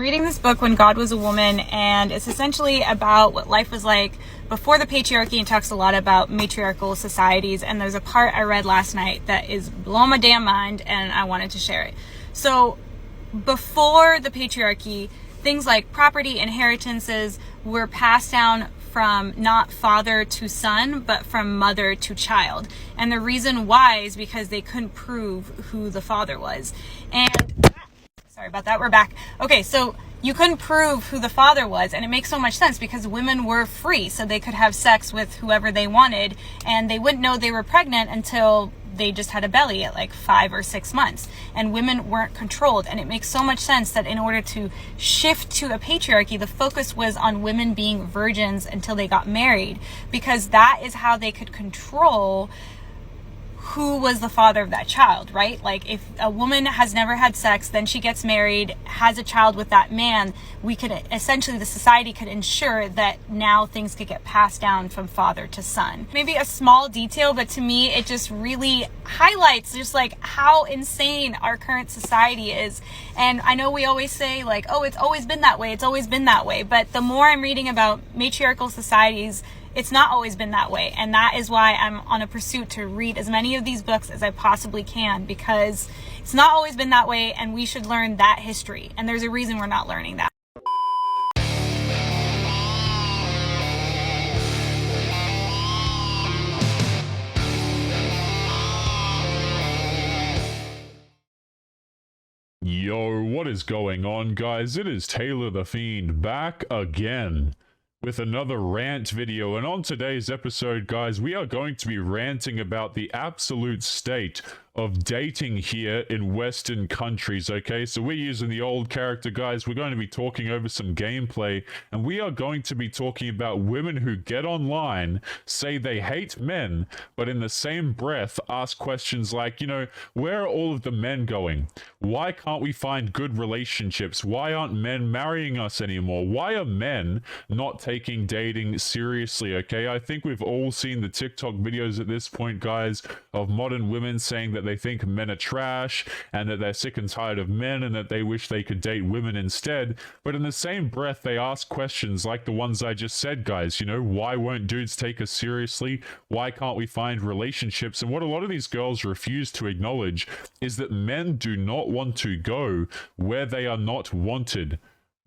reading this book, When God Was a Woman, and it's essentially about what life was like before the patriarchy, and talks a lot about matriarchal societies. And there's a part I read last night that is blowing my damn mind, and I wanted to share it. So before the patriarchy, things like property, inheritances were passed down from not father to son, but from mother to child. And the reason why is because they couldn't prove who the father was. And sorry about that, we're back. Okay, so you couldn't prove who the father was, and it makes so much sense because women were free, so they could have sex with whoever they wanted, and they wouldn't know they were pregnant until they just had a belly at like 5 or 6 months, and women weren't controlled. And it makes so much sense that in order to shift to a patriarchy, the focus was on women being virgins until they got married, because that is how they could control who was the father of that child, right? Like if a woman has never had sex, then she gets married, has a child with that man, we could essentially, the society could ensure that now things could get passed down from father to son. Maybe a small detail, but to me it just really highlights just like how insane our current society is. And I know we always say like, oh, it's always been that way, it's always been that way, but the more I'm reading about matriarchal societies, it's not always been that way. And that is why I'm on a pursuit to read as many of these books as I possibly can, because it's not always been that way, and we should learn that history. And there's a reason we're not learning that. Yo, what is going on, guys? It is Taylor the Fiend back again with another rant video. And on today's episode, guys, we are going to be ranting about the absolute state of dating here in Western countries, okay? So we're using the old character, guys. We're going to be talking over some gameplay, and we are going to be talking about women who get online, say they hate men, but in the same breath ask questions like, you know, where are all of the men going? Why can't we find good relationships? Why aren't men marrying us anymore? Why are men not taking dating seriously, okay? I think we've all seen the TikTok videos at this point, guys, of modern women saying that they think men are trash and that they're sick and tired of men and that they wish they could date women instead. But in the same breath, they ask questions like the ones I just said, guys. You know, why won't dudes take us seriously? Why can't we find relationships? And what a lot of these girls refuse to acknowledge is that men do not want to go where they are not wanted.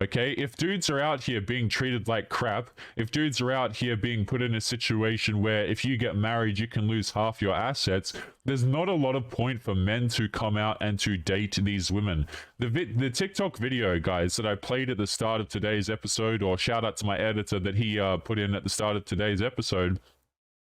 Okay, if dudes are out here being treated like crap, if dudes are out here being put in a situation where if you get married you can lose half your assets, there's not a lot of point for men to come out and to date these women. The TikTok video, guys, that I played at the start of today's episode, or shout out to my editor that he put in at the start of today's episode,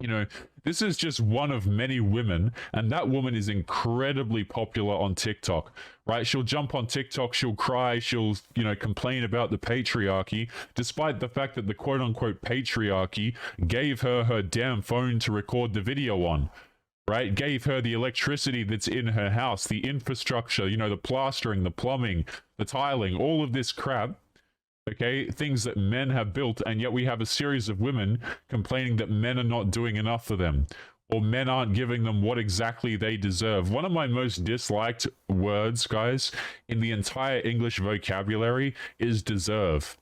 you know, this is just one of many women, and that woman is incredibly popular on TikTok, right? She'll jump on TikTok, she'll cry, she'll, you know, complain about the patriarchy, despite the fact that the quote-unquote patriarchy gave her her damn phone to record the video on, right? Gave her the electricity that's in her house, the infrastructure, you know, the plastering, the plumbing, the tiling, all of this crap. Okay, things that men have built, and yet we have a series of women complaining that men are not doing enough for them, or men aren't giving them what exactly they deserve. One of my most disliked words, guys, in the entire English vocabulary is deserve.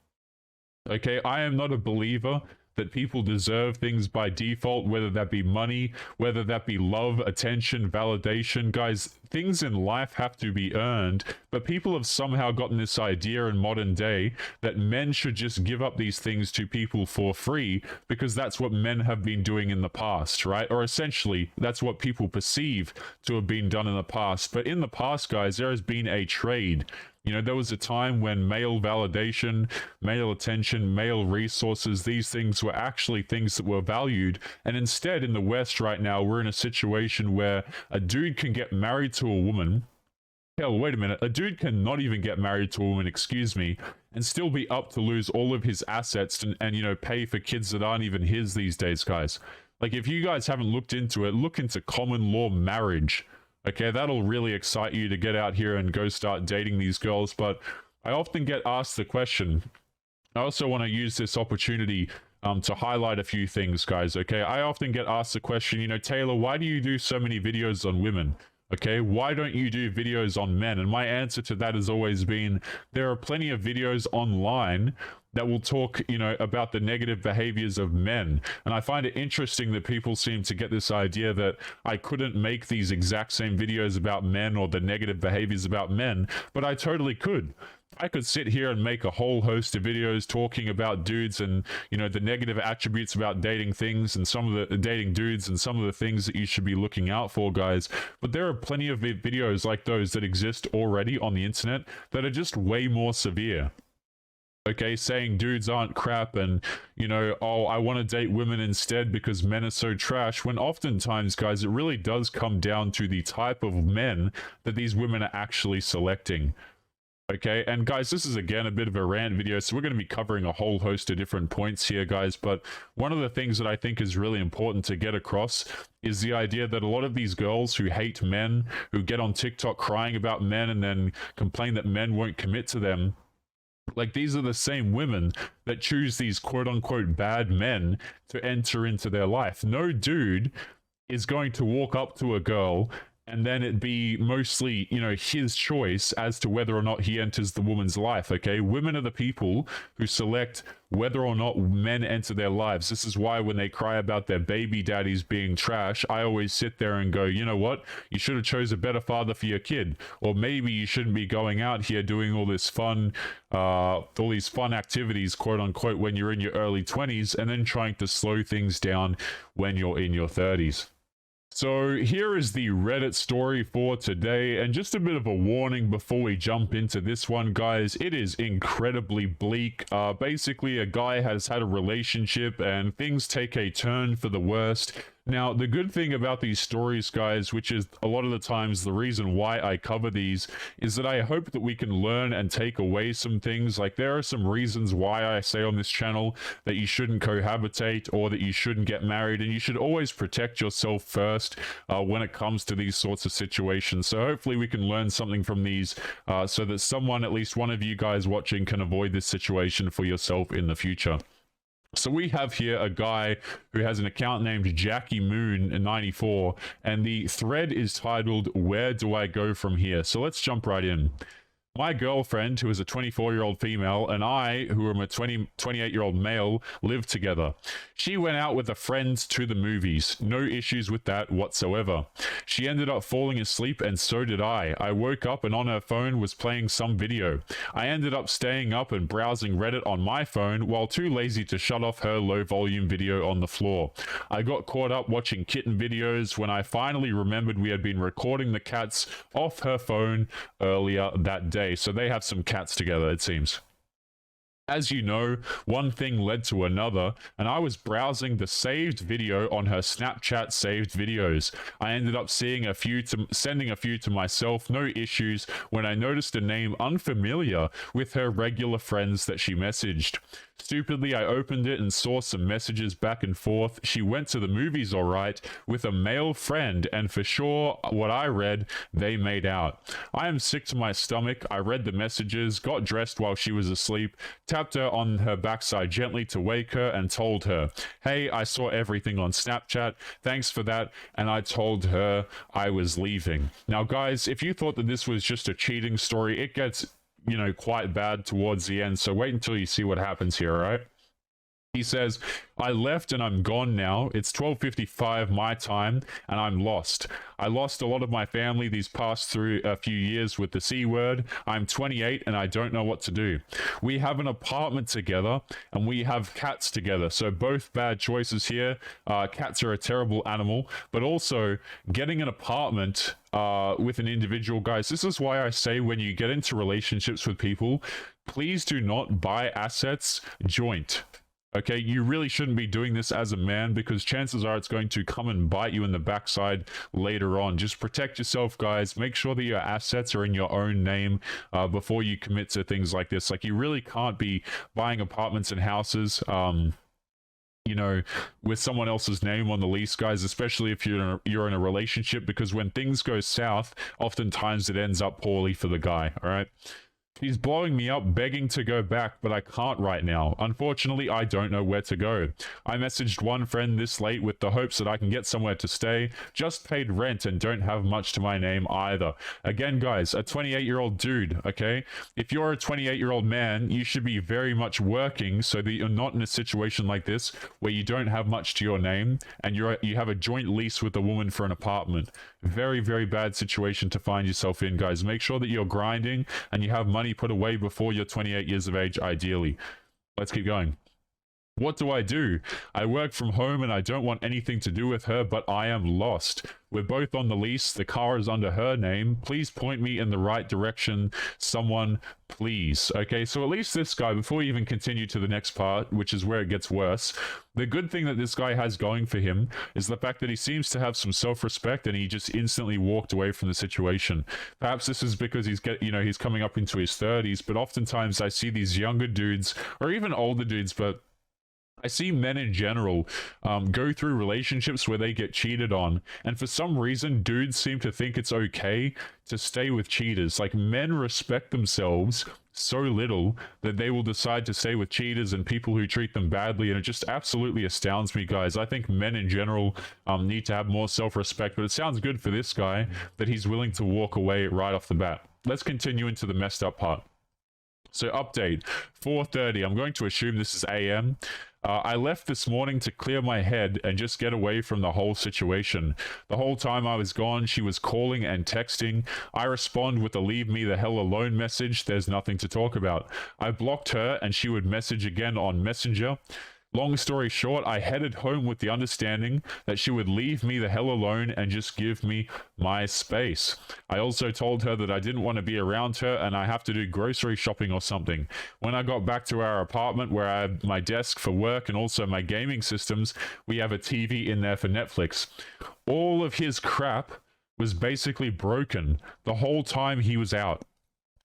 Okay, I am not a believer that people deserve things by default, whether that be money, whether that be love, attention, validation. Guys, things in life have to be earned, but people have somehow gotten this idea in modern day that men should just give up these things to people for free because that's what men have been doing in the past, right? Or essentially, that's what people perceive to have been done in the past. But in the past, guys, there has been a trade. You know, there was a time when male validation, male attention, male resources, these things were actually things that were valued. And instead, in the West right now, we're in a situation where a dude can get married to a woman. Hell, wait a minute. A dude can not even get married to a woman, excuse me, and still be up to lose all of his assets and you know, pay for kids that aren't even his these days, guys. Like, if you guys haven't looked into it, look into common law marriage. Okay, that'll really excite you to get out here and go start dating these girls. But I often get asked the question. I also want to use this opportunity to highlight a few things, guys, okay? I often get asked the question, you know, Taylor, why do you do so many videos on women? Okay, why don't you do videos on men? And my answer to that has always been there are plenty of videos online that will talk, about the negative behaviors of men. And I find it interesting that people seem to get this idea that I couldn't make these exact same videos about men or the negative behaviors about men, but I totally could. I could sit here and make a whole host of videos talking about dudes and, the negative attributes about dating things and some of the dating dudes and some of the things that you should be looking out for, guys. But there are plenty of videos like those that exist already on the internet that are just way more severe. Okay, saying dudes aren't crap and, oh, I want to date women instead because men are so trash, when oftentimes, guys, it really does come down to the type of men that these women are actually selecting. Okay, and guys, this is again a bit of a rant video, so we're going to be covering a whole host of different points here, guys, but one of the things that I think is really important to get across is the idea that a lot of these girls who hate men, who get on TikTok crying about men and then complain that men won't commit to them, like, these are the same women that choose these quote-unquote bad men to enter into their life. No dude is going to walk up to a girl and then it be mostly, his choice as to whether or not he enters the woman's life, okay? Women are the people who select whether or not men enter their lives. This is why when they cry about their baby daddies being trash, I always sit there and go, you know what? You should have chose a better father for your kid. Or maybe you shouldn't be going out here doing all this fun, all these fun activities, quote unquote, when you're in your early 20s and then trying to slow things down when you're in your 30s. So here is the Reddit story for today, and just a bit of a warning before we jump into this one, guys. It is incredibly bleak. Basically, a guy has had a relationship and things take a turn for the worst. Now, the good thing about these stories, guys, which is a lot of the times the reason why I cover these, is that I hope that we can learn and take away some things. Like, there are some reasons why I say on this channel that you shouldn't cohabitate or that you shouldn't get married, and you should always protect yourself first when it comes to these sorts of situations. So hopefully we can learn something from these so that someone, at least one of you guys watching, can avoid this situation for yourself in the future. So we have here a guy who has an account named Jackie Moon 94, and the thread is titled, "Where do I go from here?" So let's jump right in. My girlfriend, who is a 24-year-old female, and I, who am a 28-year-old male, live together. She went out with a friend to the movies. No issues with that whatsoever. She ended up falling asleep, and so did I. I woke up and on her phone was playing some video. I ended up staying up and browsing Reddit on my phone while too lazy to shut off her low-volume video on the floor. I got caught up watching kitten videos when I finally remembered we had been recording the cats off her phone earlier that day. So they have some cats together, it seems. As you know, one thing led to another, and I was browsing the saved video on her Snapchat saved videos. I ended up sending a few to myself, no issues, when I noticed a name unfamiliar with her regular friends that she messaged. Stupidly, I opened it and saw some messages back and forth. She went to the movies all right with a male friend, and for sure, what I read, they made out. I am sick to my stomach. I read the messages, got dressed while she was asleep, tapped her on her backside gently to wake her, and told her, "Hey, I saw everything on Snapchat. Thanks for that." And I told her I was leaving. Now, guys, if you thought that this was just a cheating story, it gets quite bad towards the end, so wait until you see what happens here, all right? He says, "I left and I'm gone now. It's 12:55 my time and I'm lost. I lost a lot of my family these past through a few years with the C word. I'm 28 and I don't know what to do. We have an apartment together and we have cats together. So both bad choices here. Cats are a terrible animal, but also getting an apartment with an individual, guys. This is why I say when you get into relationships with people, please do not buy assets joint. Okay, you really shouldn't be doing this as a man because chances are it's going to come and bite you in the backside later on. Just protect yourself, guys. Make sure that your assets are in your own name before you commit to things like this. Like, you really can't be buying apartments and houses with someone else's name on the lease, guys, especially if you're in a relationship, because when things go south, oftentimes it ends up poorly for the guy, all right? He's blowing me up, begging to go back, but I can't right now. Unfortunately, I don't know where to go. I messaged one friend this late with the hopes that I can get somewhere to stay. Just paid rent and don't have much to my name either. Again, guys, a 28-year-old dude, okay? If you're a 28-year-old man, you should be very much working so that you're not in a situation like this where you don't have much to your name and you have a joint lease with a woman for an apartment. Very, very bad situation to find yourself in, guys. Make sure that you're grinding and you have money put away before you're 28 years of age, ideally. Let's keep going. What do I do? I work from home and I don't want anything to do with her, but I am lost. We're both on the lease. The car is under her name. Please point me in the right direction. Someone, please. Okay, so at least this guy, before we even continue to the next part, which is where it gets worse, the good thing that this guy has going for him is the fact that he seems to have some self-respect and he just instantly walked away from the situation. Perhaps this is because he's coming up into his 30s, but oftentimes I see these younger dudes, or even older dudes, but I see men in general go through relationships where they get cheated on, and for some reason, dudes seem to think it's okay to stay with cheaters. Like, men respect themselves so little that they will decide to stay with cheaters and people who treat them badly, and it just absolutely astounds me, guys. I think men in general need to have more self-respect, but it sounds good for this guy that he's willing to walk away right off the bat. Let's continue into the messed up part. So update, 4:30. I'm going to assume this is AM. I left this morning to clear my head and just get away from the whole situation. The whole time I was gone, she was calling and texting. I respond with a leave me the hell alone message. There's nothing to talk about. I blocked her and she would message again on Messenger. Long story short, I headed home with the understanding that she would leave me the hell alone and just give me my space. I also told her that I didn't want to be around her and I have to do grocery shopping or something. When I got back to our apartment where I have my desk for work and also my gaming systems, we have a TV in there for Netflix. All of his crap was basically broken the whole time he was out.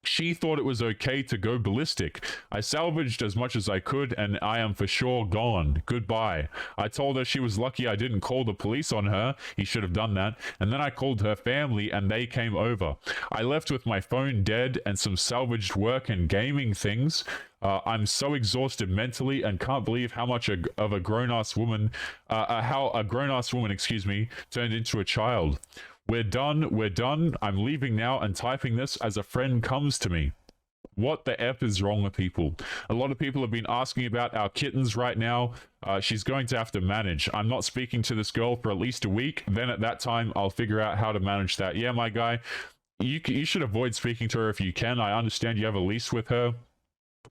She thought it was okay to go ballistic. I salvaged as much as I could, and I am for sure gone. Goodbye. I told her she was lucky I didn't call the police on her. He should have done that. And then I called her family, and they came over. I left with my phone dead and some salvaged work and gaming things. I'm so exhausted mentally and can't believe how much of a grown-ass woman, how a grown-ass woman, turned into a child. We're done. I'm leaving now and typing this as a friend comes to me. What the F is wrong with people? A lot of people have been asking about our kittens right now. She's going to have to manage. I'm not speaking to this girl for at least a week. Then at that time, I'll figure out how to manage that. Yeah, my guy, you should avoid speaking to her if you can. I understand you have a lease with her.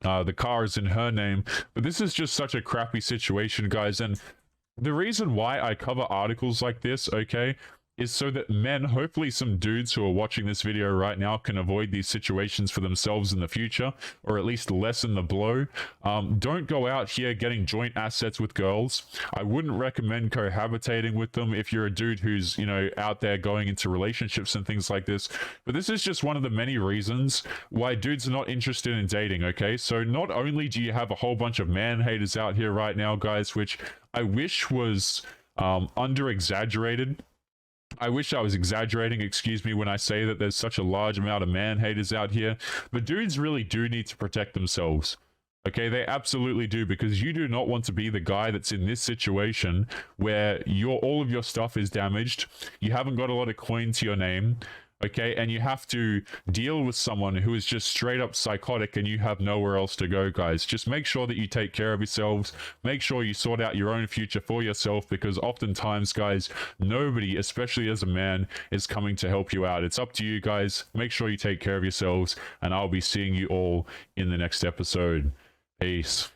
The car is in her name. But this is just such a crappy situation, guys. And the reason why I cover articles like this, okay, is so that men, hopefully some dudes who are watching this video right now, can avoid these situations for themselves in the future, or at least lessen the blow. Don't go out here getting joint assets with girls. I wouldn't recommend cohabitating with them if you're a dude who's, out there going into relationships and things like this. But this is just one of the many reasons why dudes are not interested in dating, okay? So not only do you have a whole bunch of man haters out here right now, guys, which I wish was under-exaggerated. I wish I was exaggerating, when I say that there's such a large amount of man haters out here, but dudes really do need to protect themselves. Okay, they absolutely do, because you do not want to be the guy that's in this situation where all of your stuff is damaged, you haven't got a lot of coin to your name, okay, and you have to deal with someone who is just straight up psychotic and you have nowhere else to go, guys. Just make sure that you take care of yourselves. Make sure you sort out your own future for yourself, because oftentimes, guys, nobody, especially as a man, is coming to help you out. It's up to you, guys. Make sure you take care of yourselves, and I'll be seeing you all in the next episode. Peace.